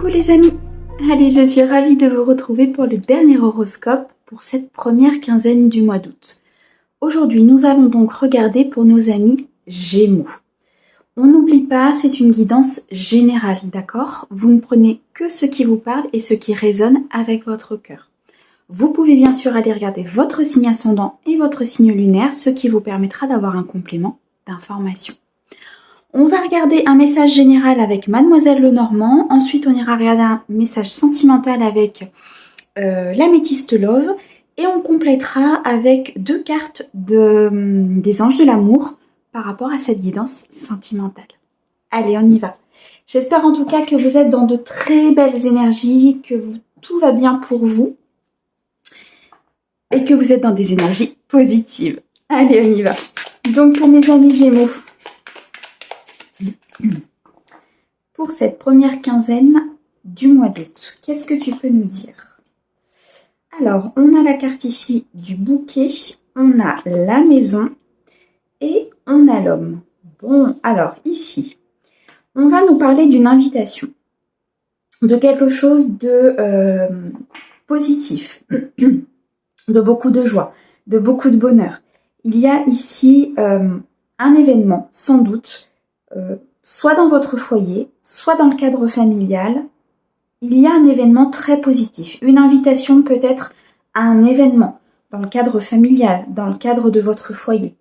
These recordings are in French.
Coucou les amis. Allez, je suis ravie de vous retrouver pour le dernier horoscope pour cette première quinzaine du mois d'août. Aujourd'hui, nous allons donc regarder pour nos amis Gémeaux. On n'oublie pas, c'est une guidance générale, d'accord? Vous ne prenez que ce qui vous parle et ce qui résonne avec votre cœur. Vous pouvez bien sûr aller regarder votre signe ascendant et votre signe lunaire, ce qui vous permettra d'avoir un complément d'information. On va regarder un message général avec Mademoiselle Lenormand. Ensuite, on ira regarder un message sentimental avec l'Améthyste Love. Et on complétera avec 2 cartes des anges de l'amour par rapport à cette guidance sentimentale. Allez, on y va. J'espère en tout cas que vous êtes dans de très belles énergies, que tout va bien pour vous et que vous êtes dans des énergies positives. Allez, on y va. Donc, pour mes amis Gémeaux, pour cette première quinzaine du mois d'août, qu'est-ce que tu peux nous dire? Alors, on a la carte ici du bouquet, on a la maison et on a l'homme. Bon, alors ici, on va nous parler d'une invitation, de quelque chose de positif, de beaucoup de joie, de beaucoup de bonheur. Il y a ici un événement, sans doute, soit dans votre foyer, soit dans le cadre familial. Il y a un événement très positif, une invitation peut-être à un événement dans le cadre familial, dans le cadre de votre foyer.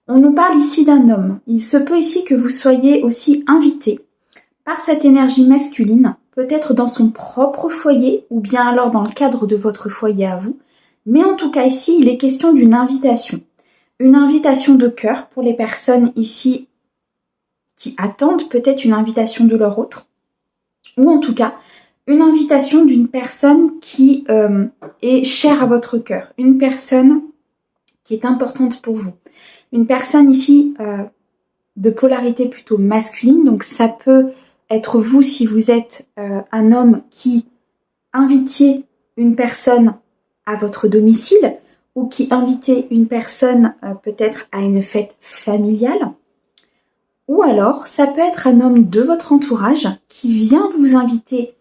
On nous parle ici d'un homme. Il se peut ici que vous soyez aussi invité par cette énergie masculine, peut-être dans son propre foyer ou bien alors dans le cadre de votre foyer à vous. Mais en tout cas ici, il est question d'une invitation. Une invitation de cœur pour les personnes ici qui attendent peut-être une invitation de leur autre, ou en tout cas une invitation d'une personne qui est chère à votre cœur, une personne qui est importante pour vous, une personne ici de polarité plutôt masculine, donc ça peut être vous si vous êtes un homme qui invitiez une personne à votre domicile ou qui invitez une personne peut-être à une fête familiale. Ou alors, ça peut être un homme de votre entourage qui vient vous inviter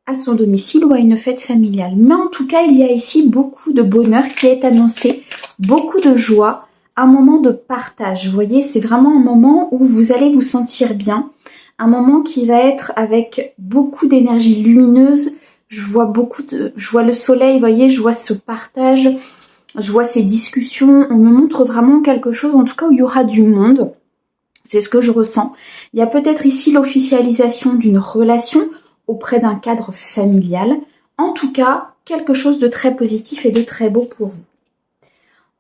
à son domicile ou à une fête familiale. Mais en tout cas, il y a ici beaucoup de bonheur qui est annoncé, beaucoup de joie, un moment de partage. Vous voyez, c'est vraiment un moment où vous allez vous sentir bien, un moment qui va être avec beaucoup d'énergie lumineuse. Je vois le soleil, vous voyez, je vois ce partage, je vois ces discussions. On me montre vraiment quelque chose, en tout cas, où il y aura du monde. C'est ce que je ressens. Il y a peut-être ici l'officialisation d'une relation auprès d'un cadre familial. En tout cas, quelque chose de très positif et de très beau pour vous.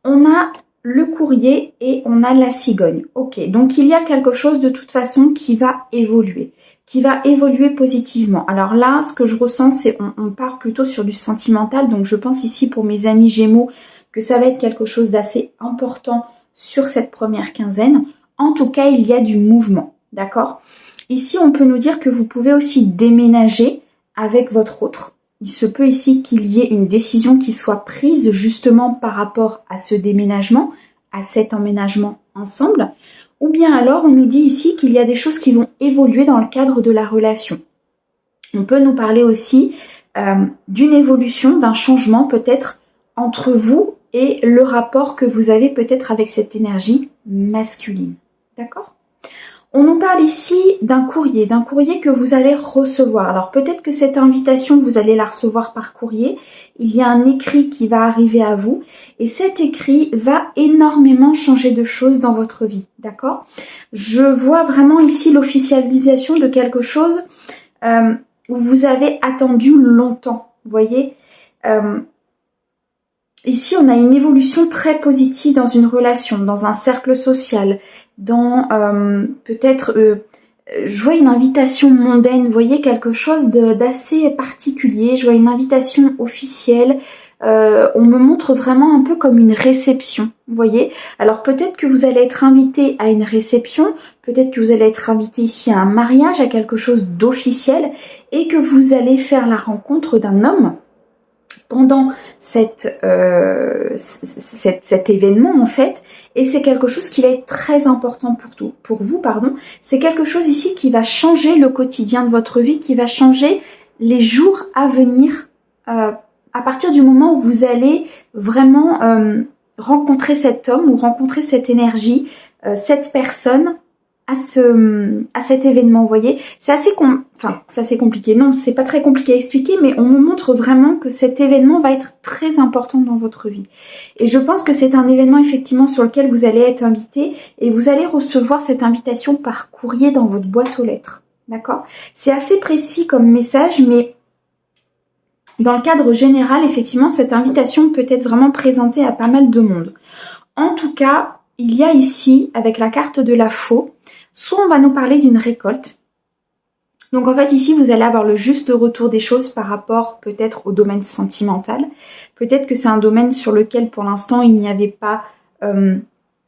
On a le courrier et on a la cigogne. Ok, donc il y a quelque chose de toute façon qui va évoluer positivement. Alors là, ce que je ressens, c'est on part plutôt sur du sentimental. Donc je pense ici pour mes amis Gémeaux que ça va être quelque chose d'assez important sur cette première quinzaine. En tout cas, il y a du mouvement, d'accord? Ici, on peut nous dire que vous pouvez aussi déménager avec votre autre. Il se peut ici qu'il y ait une décision qui soit prise justement par rapport à ce déménagement, à cet emménagement ensemble. Ou bien alors, on nous dit ici qu'il y a des choses qui vont évoluer dans le cadre de la relation. On peut nous parler aussi d'une évolution, d'un changement peut-être entre vous et le rapport que vous avez peut-être avec cette énergie masculine. D'accord? On nous parle ici d'un courrier que vous allez recevoir. Alors peut-être que cette invitation, vous allez la recevoir par courrier. Il y a un écrit qui va arriver à vous et cet écrit va énormément changer de choses dans votre vie. D'accord? Je vois vraiment ici l'officialisation de quelque chose où vous avez attendu longtemps. Vous voyez? Ici, on a une évolution très positive dans une relation, dans un cercle social, dans peut-être, je vois une invitation mondaine, vous voyez, quelque chose d'assez particulier, je vois une invitation officielle, on me montre vraiment un peu comme une réception, vous voyez. Alors peut-être que vous allez être invité à une réception, peut-être que vous allez être invité ici à un mariage, à quelque chose d'officiel, et que vous allez faire la rencontre d'un homme pendant cet événement en fait, et c'est quelque chose qui va être très important pour vous, c'est quelque chose ici qui va changer le quotidien de votre vie, qui va changer les jours à venir, à partir du moment où vous allez vraiment rencontrer cet homme ou rencontrer cette énergie, cette personne à cet événement, vous voyez. C'est assez compliqué. Non, c'est pas très compliqué à expliquer, mais on me montre vraiment que cet événement va être très important dans votre vie. Et je pense que c'est un événement effectivement sur lequel vous allez être invité et vous allez recevoir cette invitation par courrier dans votre boîte aux lettres. D'accord? C'est assez précis comme message, mais dans le cadre général, effectivement, cette invitation peut être vraiment présentée à pas mal de monde. En tout cas, il y a ici, avec la carte de la faux, soit on va nous parler d'une récolte. Donc en fait, ici, vous allez avoir le juste retour des choses par rapport peut-être au domaine sentimental. Peut-être que c'est un domaine sur lequel, pour l'instant, il n'y avait pas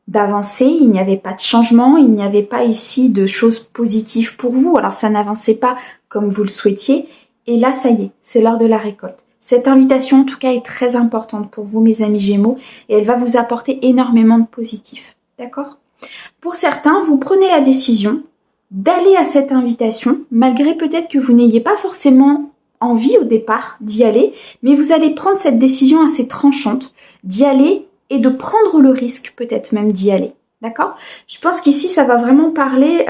d'avancée, il n'y avait pas de changement, il n'y avait pas ici de choses positives pour vous. Alors ça n'avançait pas comme vous le souhaitiez. Et là, ça y est, c'est l'heure de la récolte. Cette invitation, en tout cas, est très importante pour vous, mes amis Gémeaux, et elle va vous apporter énormément de positif. D'accord ? Pour certains, vous prenez la décision d'aller à cette invitation, malgré peut-être que vous n'ayez pas forcément envie au départ d'y aller, mais vous allez prendre cette décision assez tranchante d'y aller et de prendre le risque peut-être même d'y aller. D'accord ? Je pense qu'ici, ça va vraiment parler,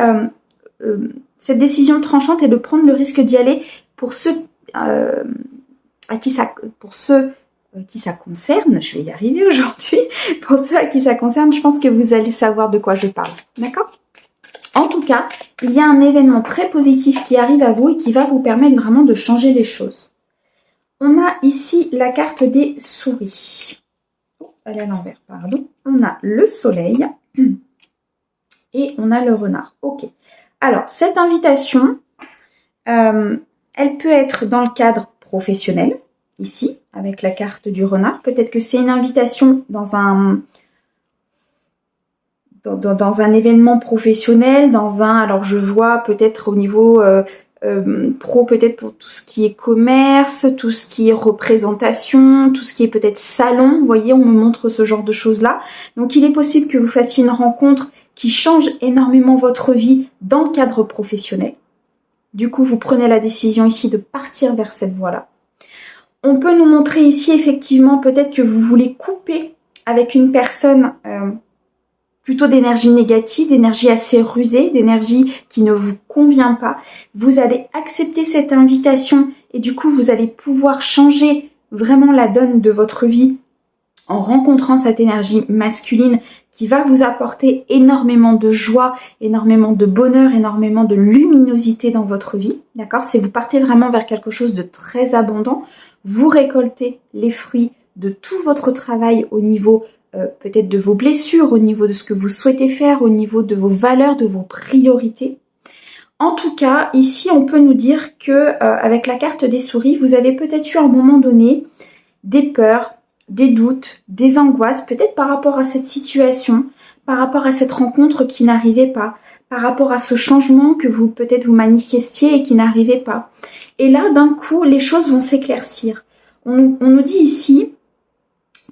cette décision tranchante et de prendre le risque d'y aller pour ceux qui ça concerne, je vais y arriver aujourd'hui, pour ceux à qui ça concerne, je pense que vous allez savoir de quoi je parle. D'accord ? En tout cas, il y a un événement très positif qui arrive à vous et qui va vous permettre vraiment de changer les choses. On a ici la carte des souris. Oh, elle est à l'envers, pardon. On a le soleil et on a le renard. Ok. Alors, cette invitation, elle peut être dans le cadre professionnel, ici, avec la carte du renard. Peut-être que c'est une invitation dans un événement professionnel, alors je vois peut-être au niveau pro, peut-être pour tout ce qui est commerce, tout ce qui est représentation, tout ce qui est peut-être salon. Vous voyez, on me montre ce genre de choses-là. Donc, il est possible que vous fassiez une rencontre qui change énormément votre vie dans le cadre professionnel. Du coup, vous prenez la décision ici de partir vers cette voie-là. On peut nous montrer ici, effectivement, peut-être que vous voulez couper avec une personne plutôt d'énergie négative, d'énergie assez rusée, d'énergie qui ne vous convient pas. Vous allez accepter cette invitation et du coup, vous allez pouvoir changer vraiment la donne de votre vie en rencontrant cette énergie masculine qui va vous apporter énormément de joie, énormément de bonheur, énormément de luminosité dans votre vie. D'accord ? Si vous partez vraiment vers quelque chose de très abondant, vous récoltez les fruits de tout votre travail au niveau peut-être de vos blessures, au niveau de ce que vous souhaitez faire, au niveau de vos valeurs, de vos priorités. En tout cas, ici, on peut nous dire que avec la carte des souris, vous avez peut-être eu à un moment donné des peurs, des doutes, des angoisses, peut-être par rapport à cette situation, par rapport à cette rencontre qui n'arrivait pas, par rapport à ce changement que vous peut-être vous manifestiez et qui n'arrivait pas. Et là, d'un coup, les choses vont s'éclaircir. On nous dit ici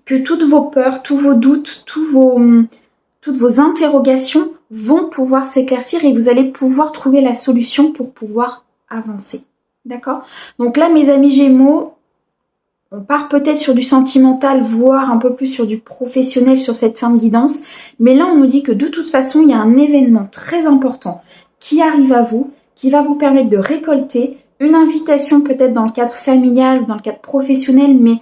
que toutes vos peurs, tous vos doutes, toutes vos interrogations vont pouvoir s'éclaircir et vous allez pouvoir trouver la solution pour pouvoir avancer. D'accord ? Donc là, mes amis Gémeaux, on part peut-être sur du sentimental, voire un peu plus sur du professionnel sur cette fin de guidance. Mais là, on nous dit que de toute façon, il y a un événement très important qui arrive à vous, qui va vous permettre de récolter une invitation peut-être dans le cadre familial ou dans le cadre professionnel, mais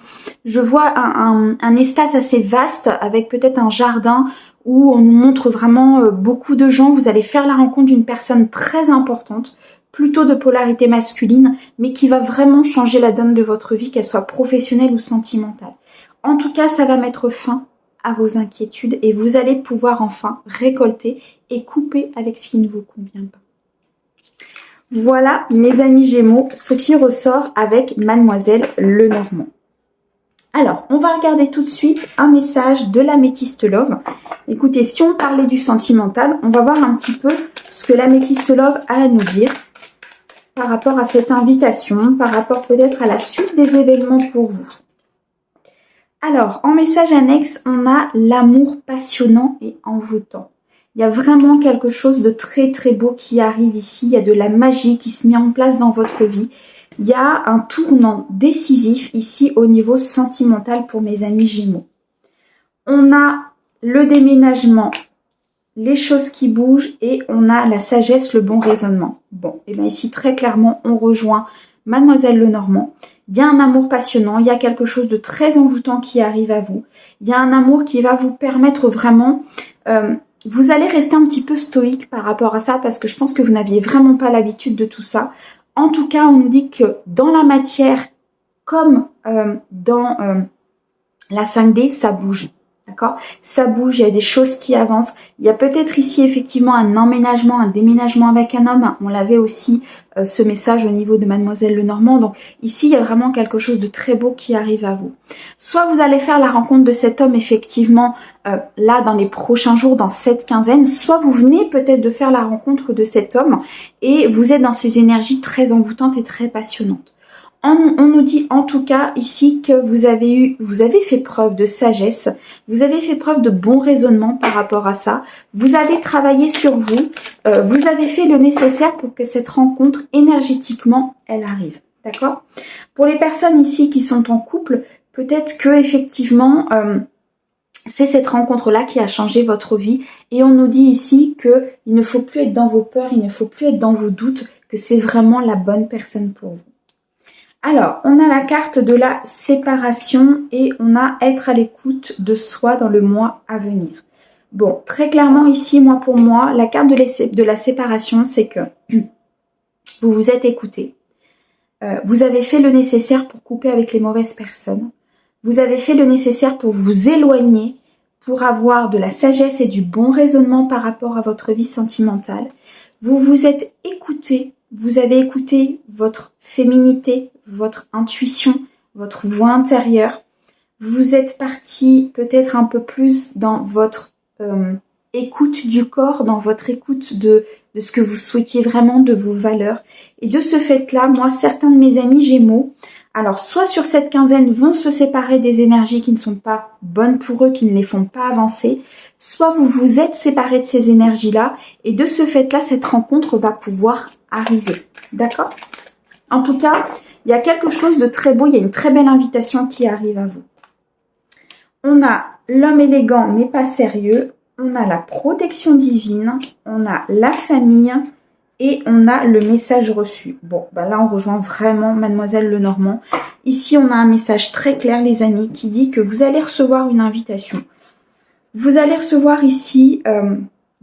je vois un espace assez vaste avec peut-être un jardin où on nous montre vraiment beaucoup de gens. Vous allez faire la rencontre d'une personne très importante, plutôt de polarité masculine, mais qui va vraiment changer la donne de votre vie, qu'elle soit professionnelle ou sentimentale. En tout cas, ça va mettre fin à vos inquiétudes et vous allez pouvoir enfin récolter et couper avec ce qui ne vous convient pas. Voilà, mes amis Gémeaux, ce qui ressort avec Mademoiselle Lenormand. Alors, on va regarder tout de suite un message de l'Améthyste Love. Écoutez, si on parlait du sentimental, on va voir un petit peu ce que l'Améthyste Love a à nous dire par rapport à cette invitation, par rapport peut-être à la suite des événements pour vous. Alors, en message annexe, on a l'amour passionnant et envoûtant. Il y a vraiment quelque chose de très très beau qui arrive ici. Il y a de la magie qui se met en place dans votre vie. il y a un tournant décisif ici au niveau sentimental pour mes amis Gémeaux. On a le déménagement, les choses qui bougent et on a la sagesse, le bon raisonnement. Bon, et bien ici très clairement on rejoint Mademoiselle Lenormand. Il y a un amour passionnant, il y a quelque chose de très envoûtant qui arrive à vous. Il y a un amour qui va vous permettre vraiment... vous allez rester un petit peu stoïque par rapport à ça parce que je pense que vous n'aviez vraiment pas l'habitude de tout ça. En tout cas, on nous dit que dans la matière comme dans la 5D, ça bouge. D'accord? Ça bouge, il y a des choses qui avancent. Il y a peut-être ici effectivement un emménagement, un déménagement avec un homme. On l'avait aussi ce message au niveau de Mademoiselle Lenormand. Donc ici, il y a vraiment quelque chose de très beau qui arrive à vous. Soit vous allez faire la rencontre de cet homme effectivement là dans les prochains jours, dans cette quinzaine. Soit vous venez peut-être de faire la rencontre de cet homme et vous êtes dans ces énergies très envoûtantes et très passionnantes. On nous dit en tout cas ici que vous avez fait preuve de sagesse, vous avez fait preuve de bon raisonnement par rapport à ça, vous avez travaillé sur vous, vous avez fait le nécessaire pour que cette rencontre énergétiquement, elle arrive, d'accord? Pour les personnes ici qui sont en couple, peut-être que effectivement, c'est cette rencontre-là qui a changé votre vie et on nous dit ici qu'il ne faut plus être dans vos peurs, il ne faut plus être dans vos doutes, que c'est vraiment la bonne personne pour vous. Alors, on a la carte de la séparation et on a être à l'écoute de soi dans le mois à venir. Bon, très clairement ici, pour moi, la carte de la séparation, c'est que vous vous êtes écouté. Vous avez fait le nécessaire pour couper avec les mauvaises personnes. Vous avez fait le nécessaire pour vous éloigner, pour avoir de la sagesse et du bon raisonnement par rapport à votre vie sentimentale. Vous vous êtes écouté. Vous avez écouté votre féminité, votre intuition, votre voix intérieure. Vous êtes parti peut-être un peu plus dans votre écoute du corps, dans votre écoute de ce que vous souhaitiez vraiment, de vos valeurs. Et de ce fait-là, moi, certains de mes amis Gémeaux, alors soit sur cette quinzaine, vont se séparer des énergies qui ne sont pas bonnes pour eux, qui ne les font pas avancer, soit vous vous êtes séparés de ces énergies-là, et de ce fait-là, cette rencontre va pouvoir arriver. D'accord? En tout cas, il y a quelque chose de très beau, il y a une très belle invitation qui arrive à vous. On a l'homme élégant mais pas sérieux, on a la protection divine, on a la famille et on a le message reçu. Bon, là on rejoint vraiment Mademoiselle Lenormand. Ici on a un message très clair les amis qui dit que vous allez recevoir une invitation. Vous allez recevoir ici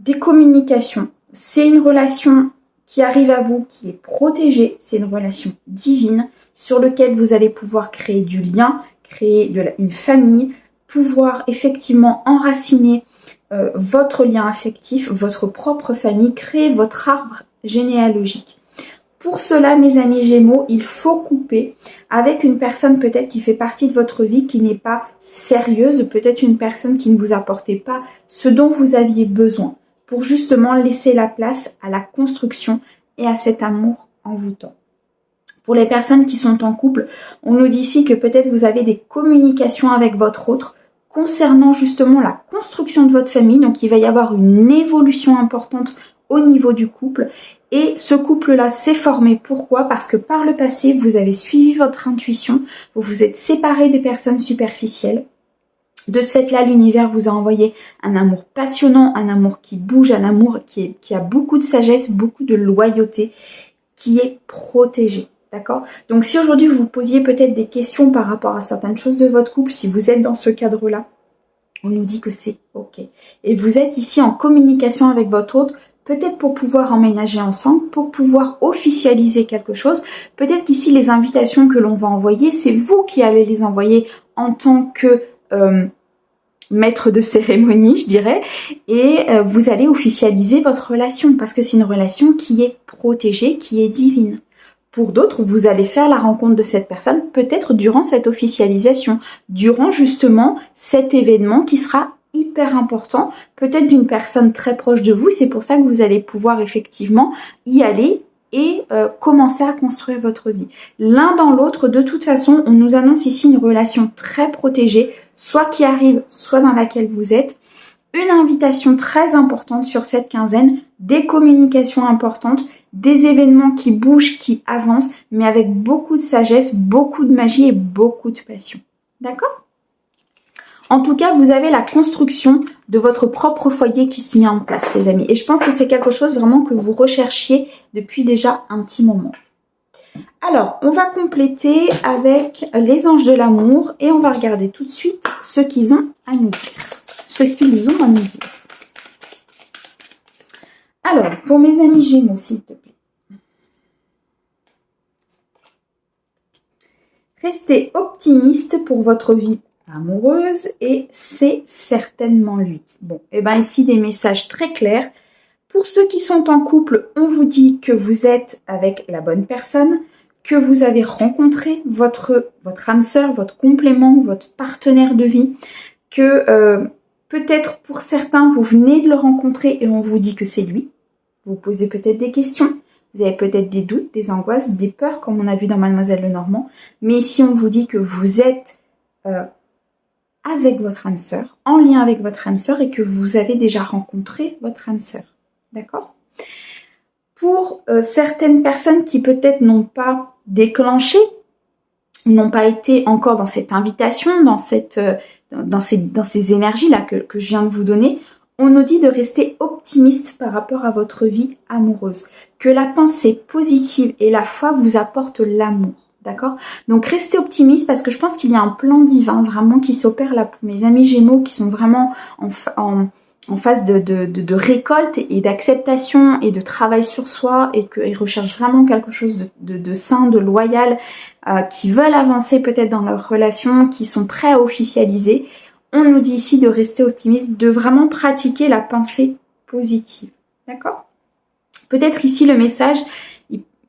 des communications. C'est une relation qui arrive à vous, qui est protégée, c'est une relation divine sur laquelle vous allez pouvoir créer du lien, créer une famille, pouvoir effectivement enraciner votre lien affectif, votre propre famille, créer votre arbre généalogique. Pour cela, mes amis Gémeaux, il faut couper avec une personne peut-être qui fait partie de votre vie, qui n'est pas sérieuse, peut-être une personne qui ne vous apportait pas ce dont vous aviez besoin, pour justement laisser la place à la construction et à cet amour envoûtant. Pour les personnes qui sont en couple, on nous dit ici que peut-être vous avez des communications avec votre autre concernant justement la construction de votre famille. Donc il va y avoir une évolution importante au niveau du couple. Et ce couple-là s'est formé. Pourquoi? Parce que par le passé, vous avez suivi votre intuition, vous vous êtes séparés des personnes superficielles. De ce fait-là, l'univers vous a envoyé un amour passionnant, un amour qui bouge, un amour qui a beaucoup de sagesse, beaucoup de loyauté, qui est protégé. D'accord? Donc si aujourd'hui vous vous posiez peut-être des questions par rapport à certaines choses de votre couple, si vous êtes dans ce cadre-là, on nous dit que c'est OK. Et vous êtes ici en communication avec votre autre, peut-être pour pouvoir emménager ensemble, pour pouvoir officialiser quelque chose. Peut-être qu'ici les invitations que l'on va envoyer, c'est vous qui allez les envoyer en tant que maître de cérémonie, je dirais, et vous allez officialiser votre relation parce que c'est une relation qui est protégée, qui est divine. Pour d'autres, vous allez faire la rencontre de cette personne peut-être durant cette officialisation, durant justement cet événement qui sera hyper important, peut-être d'une personne très proche de vous. C'est pour ça que vous allez pouvoir effectivement y aller et commencer à construire votre vie. L'un dans l'autre, de toute façon, on nous annonce ici une relation très protégée, soit qui arrive, soit dans laquelle vous êtes. Une invitation très importante sur cette quinzaine, des communications importantes des événements qui bougent, qui avancent, mais avec beaucoup de sagesse, beaucoup de magie et beaucoup de passion. D'accord ? En tout cas, vous avez la construction de votre propre foyer qui se met en place, les amis. Et je pense que c'est quelque chose vraiment que vous recherchiez depuis déjà un petit moment. Alors, on va compléter avec les anges de l'amour et on va regarder tout de suite ce qu'ils ont à nous dire. Alors, pour mes amis Gémeaux, s'il te plaît. Restez optimiste pour votre vie amoureuse et c'est certainement lui. Bon, et bien ici des messages très clairs. Pour ceux qui sont en couple, on vous dit que vous êtes avec la bonne personne, que vous avez rencontré votre âme sœur, votre complément, votre partenaire de vie, que peut-être pour certains, vous venez de le rencontrer et on vous dit que c'est lui. Vous posez peut-être des questions, vous avez peut-être des doutes, des angoisses, des peurs, comme on a vu dans Mademoiselle Lenormand. Mais ici, on vous dit que vous êtes avec votre âme sœur, en lien avec votre âme sœur et que vous avez déjà rencontré votre âme sœur. D'accord ? Pour certaines personnes qui peut-être n'ont pas déclenché, n'ont pas été encore dans cette invitation, dans ces énergies-là que je viens de vous donner, on nous dit de rester optimiste par rapport à votre vie amoureuse. Que la pensée positive et la foi vous apportent l'amour. D'accord ? Donc restez optimiste parce que je pense qu'il y a un plan divin vraiment qui s'opère là pour mes amis Gémeaux qui sont vraiment en phase de récolte et d'acceptation et de travail sur soi et qu'ils recherchent vraiment quelque chose de sain, de loyal, qui veulent avancer peut-être dans leur relation, qui sont prêts à officialiser. On nous dit ici de rester optimiste, de vraiment pratiquer la pensée positive. D'accord ? Peut-être ici le message,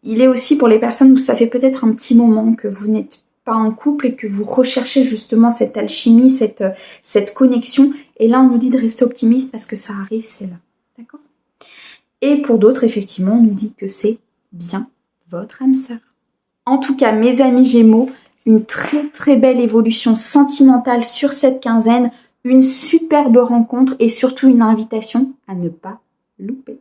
il est aussi pour les personnes où ça fait peut-être un petit moment que vous n'êtes pas en couple et que vous recherchez justement cette alchimie, cette connexion. Et là, on nous dit de rester optimiste parce que ça arrive, c'est là. D'accord ? Et pour d'autres, effectivement, on nous dit que c'est bien votre âme sœur. En tout cas, mes amis Gémeaux, une très très belle évolution sentimentale sur cette quinzaine, une superbe rencontre et surtout une invitation à ne pas louper.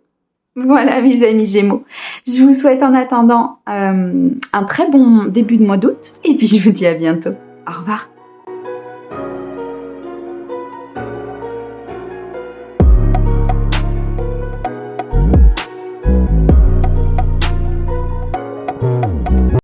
Voilà mes amis Gémeaux, je vous souhaite en attendant un très bon début de mois d'août et puis je vous dis à bientôt. Au revoir.